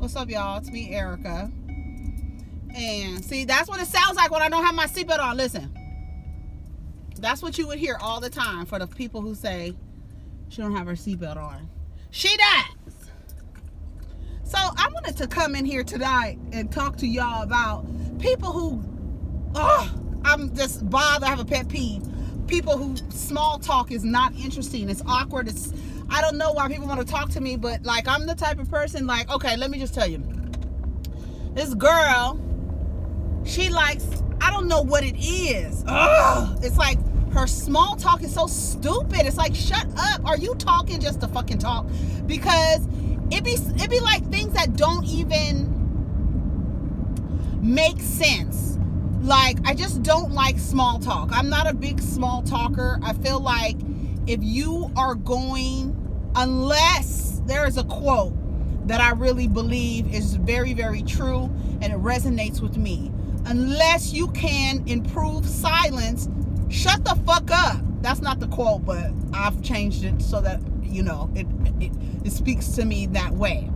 What's up, y'all? It's me, Erica. And see, that's what it sounds like when I don't have my seatbelt on. Listen, that's what you would hear all the time for the people who say she don't have her seatbelt on. She does. So I wanted to come in here tonight and talk to y'all about people who, I'm just bothered. I have a pet peeve. People who small talk is not interesting. It's awkward. I don't know why people want to talk to me, but like I'm the type of person like, okay, let me just tell you. This girl, she likes, I don't know what it is. It's like her small talk is so stupid. It's like, shut up. Are you talking just to fucking talk? Because it be like things that don't even make sense. Like, I just don't like small talk. I'm not a big small talker. I feel like if you are going, unless there is a quote that I really believe is very, very true and it resonates with me. Unless you can improve silence, shut the fuck up. That's not the quote, but I've changed it so that, you know, it speaks to me that way.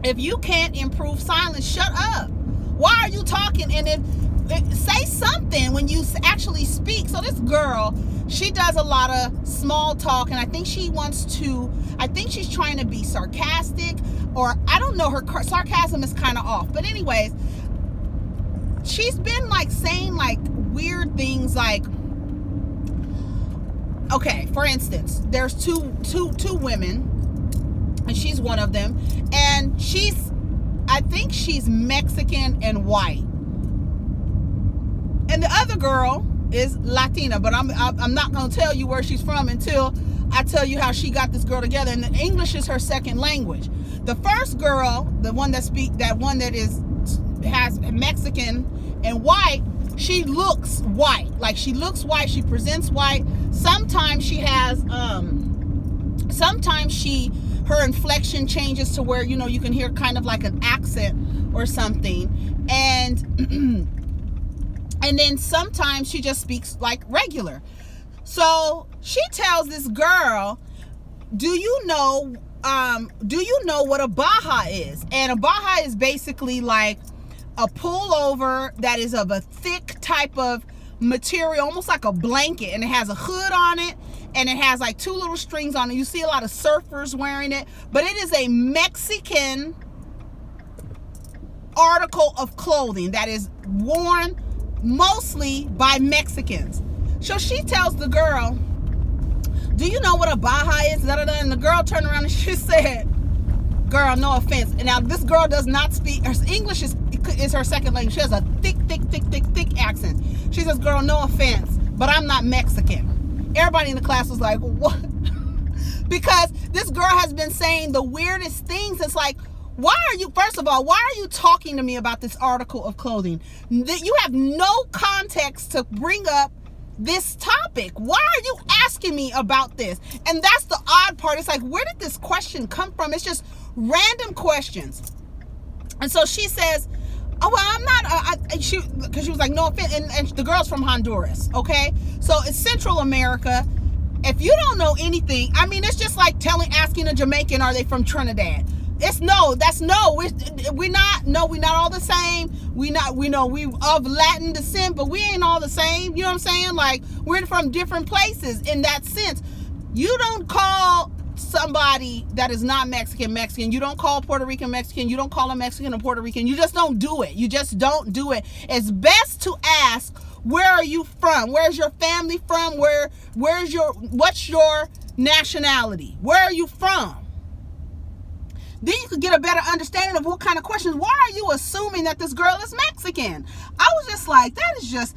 If you can't improve silence, shut up. Why are you talking? And say something when you actually speak. So this girl, she does a lot of small talk, and I think she's trying to be sarcastic, or I don't know, her sarcasm is kind of off. But anyways, she's been like saying like weird things like, okay, for instance, there's two women, and she's one of them, and I think she's Mexican and white. And the other girl is Latina, but I'm not going to tell you where she's from until I tell you how she got this girl together. And English is her second language. The first girl, the one that has Mexican and white, she looks white. Like, she looks white, she presents white. Sometimes she has her inflection changes to where, you know, you can hear kind of like an accent or something. And then sometimes she just speaks like regular. So she tells this girl, do you know what a baja is? And a baja is basically like a pullover that is of a thick type of material, almost like a blanket, and it has a hood on it, and it has like two little strings on it. You see a lot of surfers wearing it, but it is a Mexican article of clothing that is worn mostly by Mexicans. So she tells the girl, do you know what a baja is? And the girl turned around and she said, girl, no offense. And now this girl does not speak, her English is her second language. She has a thick accent. She says, girl, no offense, but I'm not Mexican. Everybody in the class was like, what? Because this girl has been saying the weirdest things. It's like, first of all, why are you talking to me about this article of clothing? You have no context to bring up this topic. Why are you asking me about this? And that's the odd part. It's like, where did this question come from? It's just random questions. And so she says, oh, well, I'm not, because she was like, no offense. And the girl's from Honduras, okay? So it's Central America. If you don't know anything, I mean, it's just like asking a Jamaican, are they from Trinidad? We're not all the same. We of Latin descent, but we ain't all the same. You know what I'm saying? Like, we're from different places in that sense. You don't call somebody that is not Mexican. You don't call Puerto Rican Mexican. You don't call a Mexican a Puerto Rican. You just don't do it. You just don't do it. It's best to ask, where are you from? Where's your family from? What's your nationality? Where are you from? Then you could get a better understanding of what kind of questions. Why are you assuming that this girl is Mexican? I was just like, this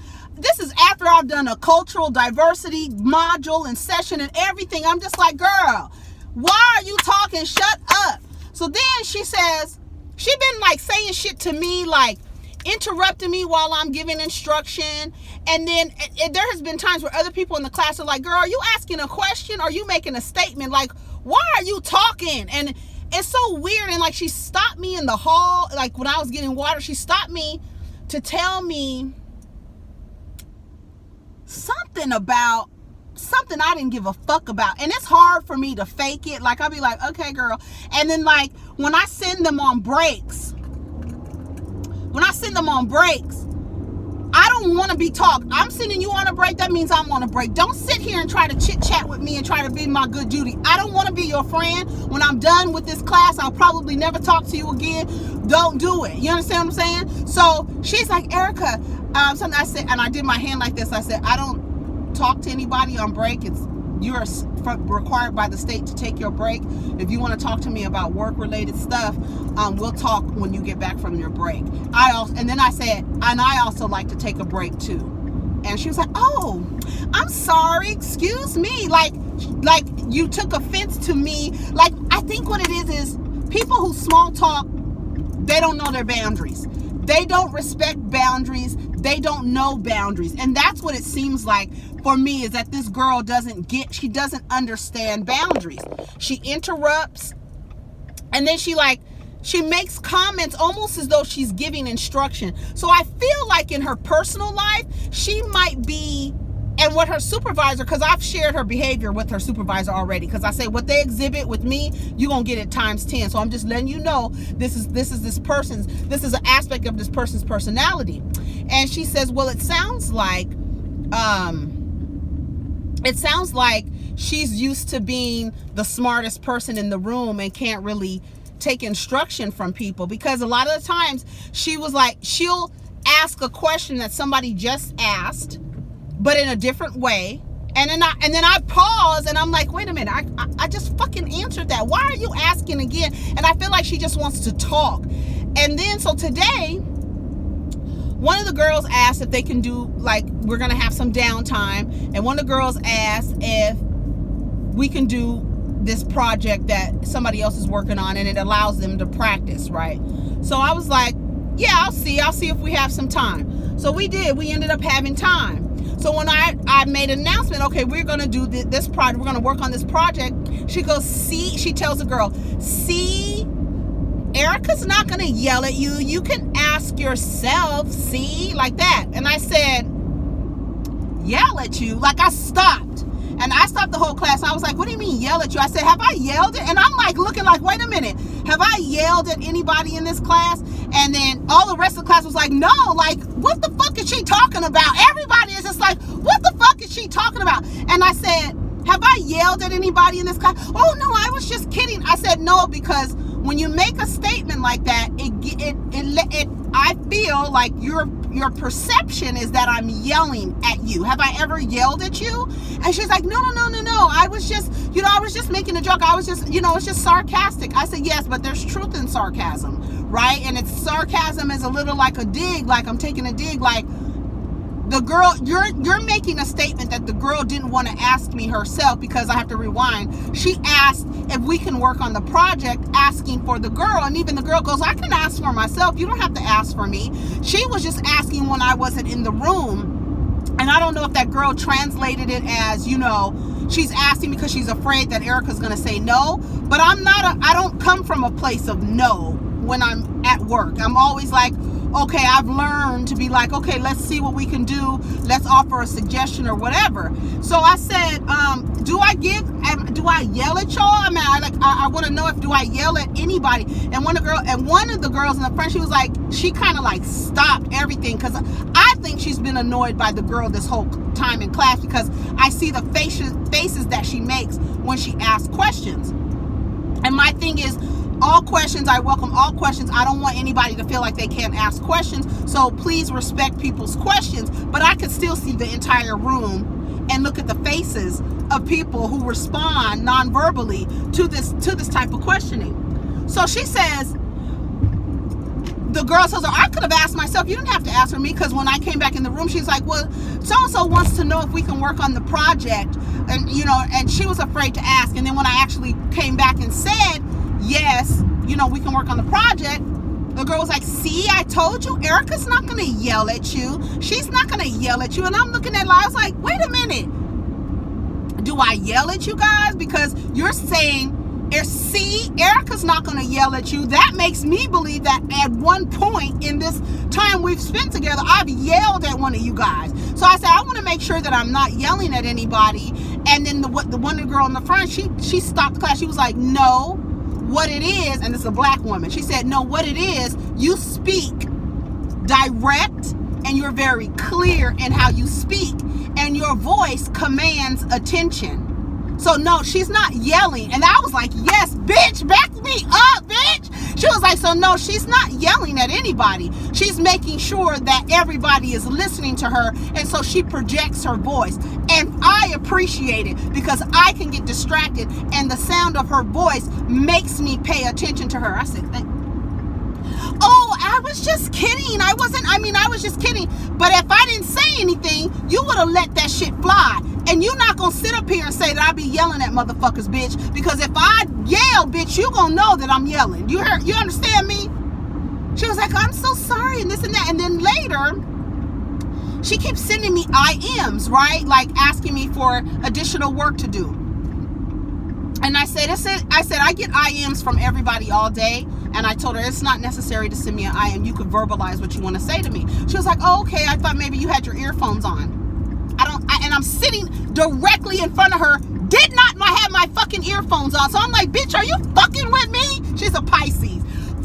is after I've done a cultural diversity module and session and everything. I'm just like, girl, why are you talking? Shut up. So then she says, she been like saying shit to me, like interrupting me while I'm giving instruction. And then there has been times where other people in the class are like, girl, are you asking a question? Or are you making a statement? Like, why are you talking? And it's so weird. And like, she stopped me in the hall, like when I was getting water, she stopped me to tell me something about something I didn't give a fuck about. And it's hard for me to fake it. Like, I'll be like, okay, girl. And then, like, when I send them on breaks, I don't want to be talked. I'm sending you on a break. That means I'm on a break. Don't sit here and try to chit chat with me and try to be my good Judy. I don't want to be your friend. When I'm done with this class, I'll probably never talk to you again. Don't do it. You understand what I'm saying? So she's like, Erica, something I said, and I did my hand like this. I said, I don't talk to anybody on break. You're required by the state to take your break. If you want to talk to me about work-related stuff, we'll talk when you get back from your break. And then I said, and I also like to take a break too. And she was like, oh, I'm sorry, excuse me. Like you took offense to me. Like, I think what it is people who small talk, they don't know their boundaries. They don't respect boundaries. They don't know boundaries. And that's what it seems like for me, is that this girl she doesn't understand boundaries. She interrupts, and then she makes comments almost as though she's giving instruction. So I feel like in her personal life, she might be, and with her supervisor, because I've shared her behavior with her supervisor already, because I say what they exhibit with me, you're going to get it times 10. So I'm just letting you know this is an aspect of this person's personality. And she says, well, it sounds like she's used to being the smartest person in the room and can't really take instruction from people, because a lot of the times she was like, she'll ask a question that somebody just asked, but in a different way. And then I pause and I'm like, wait a minute, I just fucking answered that. Why are you asking again? And I feel like she just wants to talk. And then, so today, one of the girls asked if they can do, like, we're going to have some downtime. And one of the girls asked if we can do this project that somebody else is working on, and it allows them to practice, right? So I was like, yeah, I'll see if we have some time. So we did. We ended up having time. So when I made an announcement, okay, we're going to do this project, we're going to work on this project, she goes, see, she tells the girl, see, Erica's not going to yell at you. You can ask yourself, see, like that. And I said, yell at you? Like, I stopped. And I stopped the whole class. I was like, what do you mean yell at you? I said, have I yelled at? And I'm like looking like, wait a minute. Have I yelled at anybody in this class? And then all the rest of the class was like, no, like, what the fuck is she talking about? Everybody is just like, what the fuck is she talking about? And I said, have I yelled at anybody in this class? Oh, no, I was just kidding. I said, no, because when you make a statement like that, I feel like your perception is that I'm yelling at you. Have I ever yelled at you? And she's like, no. I was just making a joke. I was just, it's just sarcastic. I said, yes, but there's truth in sarcasm, right? And it's sarcasm is a little like a dig, like I'm taking a dig, like the girl, you're making a statement that the girl didn't want to ask me herself, because I have to rewind. She asked if we can work on the project, asking for the girl, and even the girl goes, I can ask for myself. You don't have to ask for me. She was just asking when I wasn't in the room. And I don't know if that girl translated it as, she's asking because she's afraid that Erica's going to say no. But I don't come from a place of no when I'm at work. I'm always like, okay, I've learned to be like, okay, let's see what we can do. Let's offer a suggestion or whatever. So I said, do I yell at y'all? I mean, I want to know do I yell at anybody? And one of the girls in the front, she was like, she kind of like stopped everything, because I think she's been annoyed by the girl this whole time in class, because I see the faces that she makes when she asks questions. And my thing is, all questions, I welcome all questions. I don't want anybody to feel like they can't ask questions. So please respect people's questions. But I could still see the entire room and look at the faces of people who respond non-verbally to this type of questioning. So she says, the girl says, I could have asked myself. You didn't have to ask for me, because when I came back in the room, she's like, well, so-and-so wants to know if we can work on the project. And she was afraid to ask. And then when I actually came back and said, yes, we can work on the project, the girl was like, see, I told you, Erica's not going to yell at you. She's not going to yell at you. And I'm looking at her, I was like, wait a minute. Do I yell at you guys? Because you're saying See, Erica's not going to yell at you. That makes me believe that at one point in this time we've spent together, I've yelled at one of you guys. So I said, I want to make sure that I'm not yelling at anybody. And then the one girl in the front, she stopped the class. She was like, no, what it is, and it's a black woman. She said, no, what it is, you speak direct and you're very clear in how you speak, and your voice commands attention. So no, she's not yelling. And I was like, yes, bitch, back me up, bitch. She was like, so no, she's not yelling at anybody. She's making sure that everybody is listening to her. And so she projects her voice. And I appreciate it because I can get distracted and the sound of her voice makes me pay attention to her. I said, oh, I was just kidding. I was just kidding. But if I didn't say anything, you would have let that shit fly. And you're not going to sit up here and say that I be yelling at motherfuckers, bitch. Because if I yell, bitch, you going to know that I'm yelling. You understand me? She was like, I'm so sorry, and this and that. And then later, she keeps sending me IMs, right? Like asking me for additional work to do. And I said, I get IMs from everybody all day. And I told her, it's not necessary to send me an IM. You could verbalize what you want to say to me. She was like, oh, okay. I thought maybe you had your earphones on. And I'm sitting directly in front of her, did not have my fucking earphones on. So I'm like, bitch, are you fucking with me? She's a Pisces,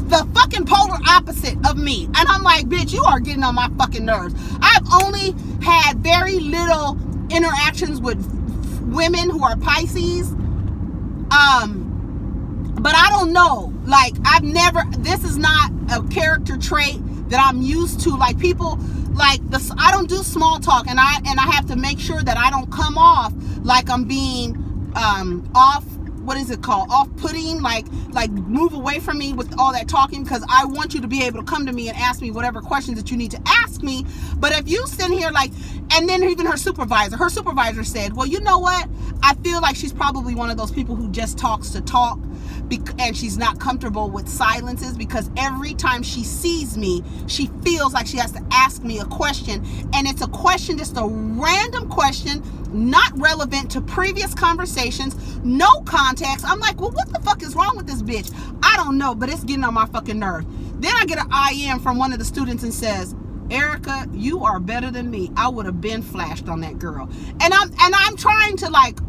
the fucking polar opposite of me. And I'm like, bitch, you are getting on my fucking nerves. I've only had very little interactions with women who are Pisces. But I don't know. Like, this is not a character trait that I'm used to. Like, people, like, I don't do small talk, and I have to make sure that I don't come off like I'm being off-putting, like move away from me with all that talking, because I want you to be able to come to me and ask me whatever questions that you need to ask me. But if you sit here like, and then even her supervisor said, well, you know what? I feel like she's probably one of those people who just talks to talk, and she's not comfortable with silences, because every time she sees me, she feels like she has to ask me a question, and it's a question, just a random question, not relevant to previous conversations, no context. I'm like, well, what the fuck is wrong with this bitch? I don't know, but it's getting on my fucking nerve. Then I get an IM from one of the students and says, Erica, you are better than me. I would have been flashed on that girl. And I'm trying to like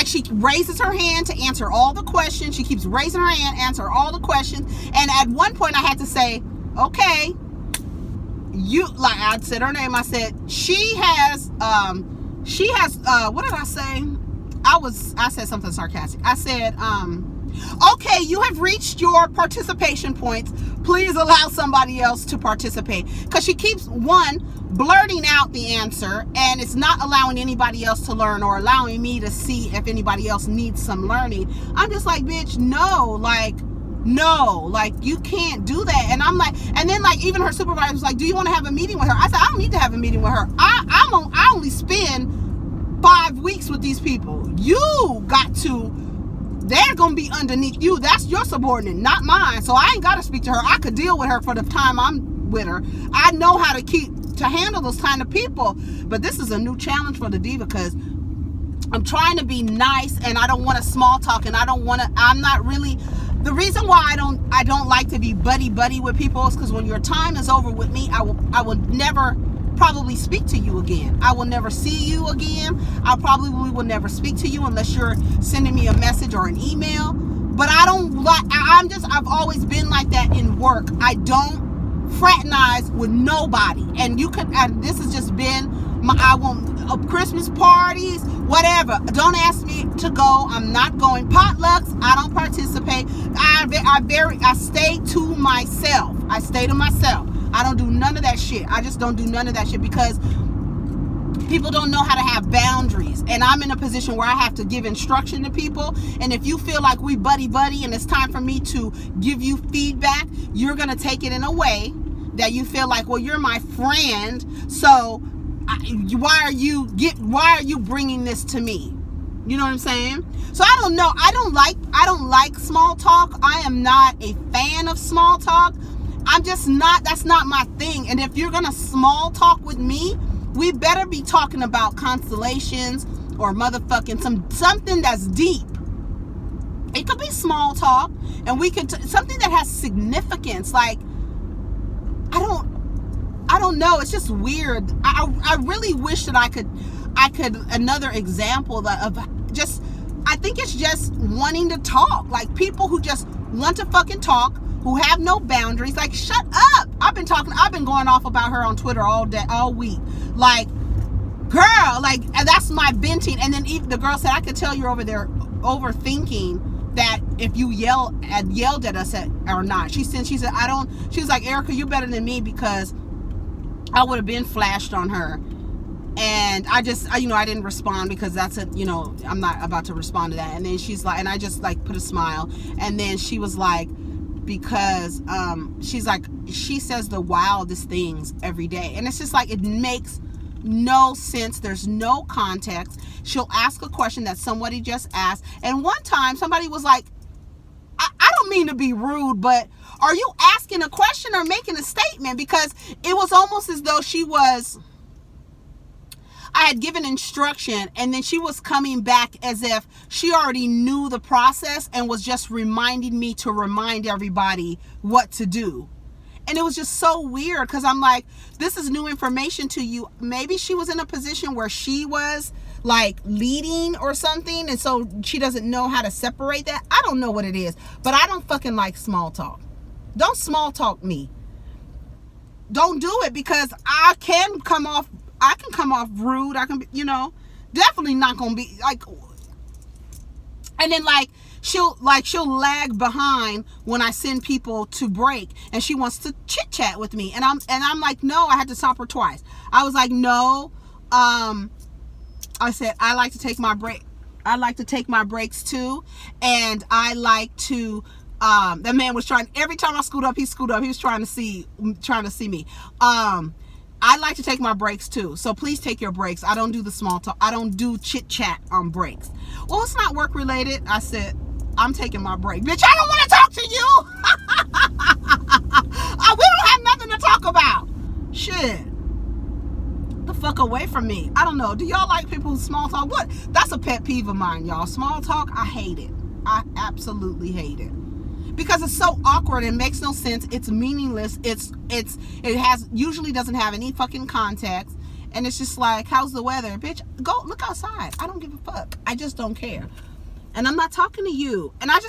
she raises her hand to answer all the questions. She keeps raising her hand, answer all the questions. And at one point I had to say, okay, I said her name. I said, she has, what did I say? I said something sarcastic. I said, okay, you have reached your participation points. Please allow somebody else to participate. Because she keeps, blurting out the answer, and it's not allowing anybody else to learn or allowing me to see if anybody else needs some learning. I'm just like, bitch, no, you can't do that. And I'm like, and then like even her supervisor was like, do you want to have a meeting with her? I said, I don't need to have a meeting with her. I only spend 5 weeks with these people. They're going to be underneath you. That's your subordinate, not mine. So I ain't got to speak to her. I could deal with her for the time I'm with her. I know how to handle those kind of people. But this is a new challenge for the diva, because I'm trying to be nice, and I don't want to small talk, and I'm not really, the reason why I don't like to be buddy with people is because when your time is over with me, I will never probably speak to you again. I will never see you again. I probably will never speak to you unless you're sending me a message or an email. But I've always been like that in work. I don't fraternize with nobody. And this has just been Christmas parties, whatever. Don't ask me to go. I'm not going. Potlucks, I don't participate. I stay to myself. I don't do none of that shit. I just don't do none of that shit because people don't know how to have boundaries. And I'm in a position where I have to give instruction to people. And if you feel like we buddy and it's time for me to give you feedback, you're going to take it in a way that you feel like, well, you're my friend. So why are you bringing this to me? You know what I'm saying? So I don't know. I don't like small talk. I am not a fan of small talk. I'm just not, that's not my thing. And if you're going to small talk with me, we better be talking about constellations or motherfucking something that's deep. It could be small talk, and we could something that has significance. Like, I don't know. It's just weird. I really wish that I could another example of just, I think it's just wanting to talk. Like, people who just want to fucking talk, who have no boundaries. Like, shut up. I've been going off about her on Twitter all day, all week. Like, girl, like, that's my venting. And then even the girl said, I could tell you're over there overthinking that if you yelled at us or not. She said, she was like, Erica, you're better than me, because I would have been flashed on her. And I just, I didn't respond, because that's I'm not about to respond to that. And then she's like, and I just like put a smile. And then she was like, because she's like, she says the wildest things every day. And it's just like, it makes no sense. There's no context. She'll ask a question that somebody just asked. And one time somebody was like, I don't mean to be rude, but are you asking a question or making a statement? Because it was almost as though I had given instruction, and then she was coming back as if she already knew the process and was just reminding me to remind everybody what to do. And it was just so weird, because I'm like, this is new information to you. Maybe she was in a position where she was like leading or something, and so she doesn't know how to separate that. I don't know what it is, but I don't fucking like small talk. Don't small talk me. Don't do it, because I can come off rude. I can be, definitely not gonna be like. And then like she'll lag behind when I send people to break, and she wants to chit chat with me, and I'm like, no. I had to stop her twice. I was like, no. I said, I like to take my break. I like to take my breaks too, and I like to. That man was trying. Every time I scoot up, he was trying to see me. I like to take my breaks too, so please take your breaks. I don't do the small talk. I don't do chit chat on breaks. Well, it's not work related. I said, I'm taking my break. Bitch, I don't want to talk to you. We don't have nothing to talk about. Shit. The fuck away from me. I don't know. Do y'all like people who small talk? What? That's a pet peeve of mine, y'all. Small talk, I hate it. I absolutely hate it. Because it's so awkward. It makes no sense. It's meaningless. It usually doesn't have any fucking context. And it's just like, how's the weather? Bitch, go look outside. I don't give a fuck. I just don't care. And I'm not talking to you. And I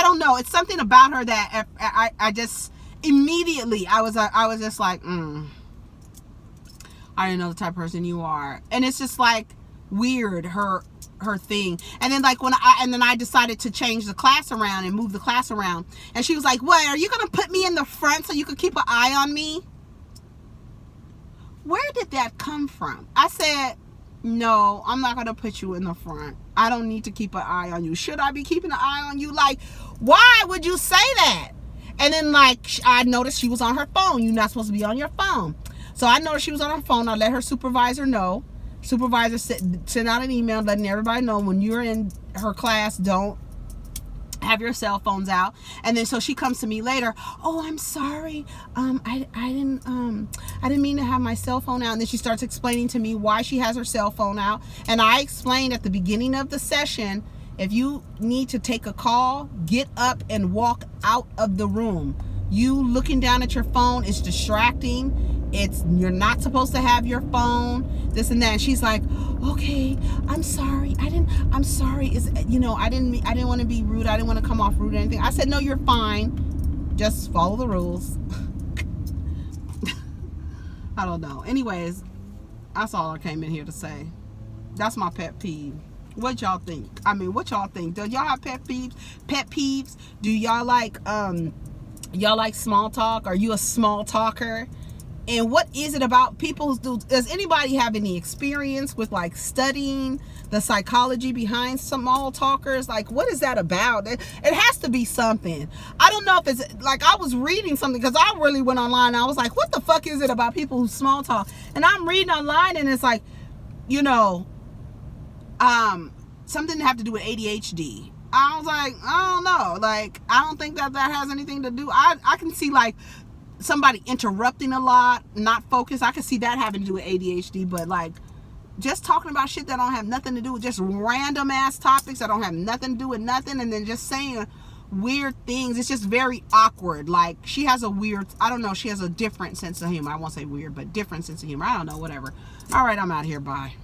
don't know. It's something about her that I just immediately, I was just like, I didn't know the type of person you are. And it's just like weird, her thing. And then like I decided to change the class around and move the class around, and she was like, what, are you gonna put me in the front so you could keep an eye on me? Where did that come from? I said, no, I'm not gonna put you in the front. I don't need to keep an eye on you. Should I be keeping an eye on you? Like, why would you say that? And then like I noticed she was on her phone. You're not supposed to be on your phone. So I noticed she was on her phone. I let her supervisor know. Supervisor sent out an email letting everybody know, when you're in her class, don't have your cell phones out. And then so she comes to me later, oh, I'm sorry, I didn't mean to have my cell phone out. And then she starts explaining to me why she has her cell phone out. And I explained at the beginning of the session, if you need to take a call, get up and walk out of the room. You looking down at your phone is distracting. You're not supposed to have your phone, this and that. And she's like, okay, I'm sorry. I'm sorry. I didn't want to be rude. I didn't want to come off rude or anything. I said, no, you're fine. Just follow the rules. I don't know. Anyways, that's all I came in here to say. That's my pet peeve. What y'all think? What y'all think? Do y'all have pet peeves? Pet peeves? Do y'all like small talk? Are you a small talker? And what is it about people who does anybody have any experience with like studying the psychology behind small talkers? Like, what is that about? It has to be something. I don't know if it's like, I was reading something because I really went online and I was like, what the fuck is it about people who small talk? And I'm reading online and it's like, something to have to do with ADHD. I was like, I don't know. Like, I don't think that has anything to do. I can see like somebody interrupting a lot, not focused. I can see that having to do with ADHD, but like just talking about shit that don't have nothing to do with, just random ass topics that don't have nothing to do with nothing, and then just saying weird things. It's just very awkward. Like, she has a weird, I don't know, she has a different sense of humor. I won't say weird, but different sense of humor. I don't know, whatever. All right, I'm out here. Bye.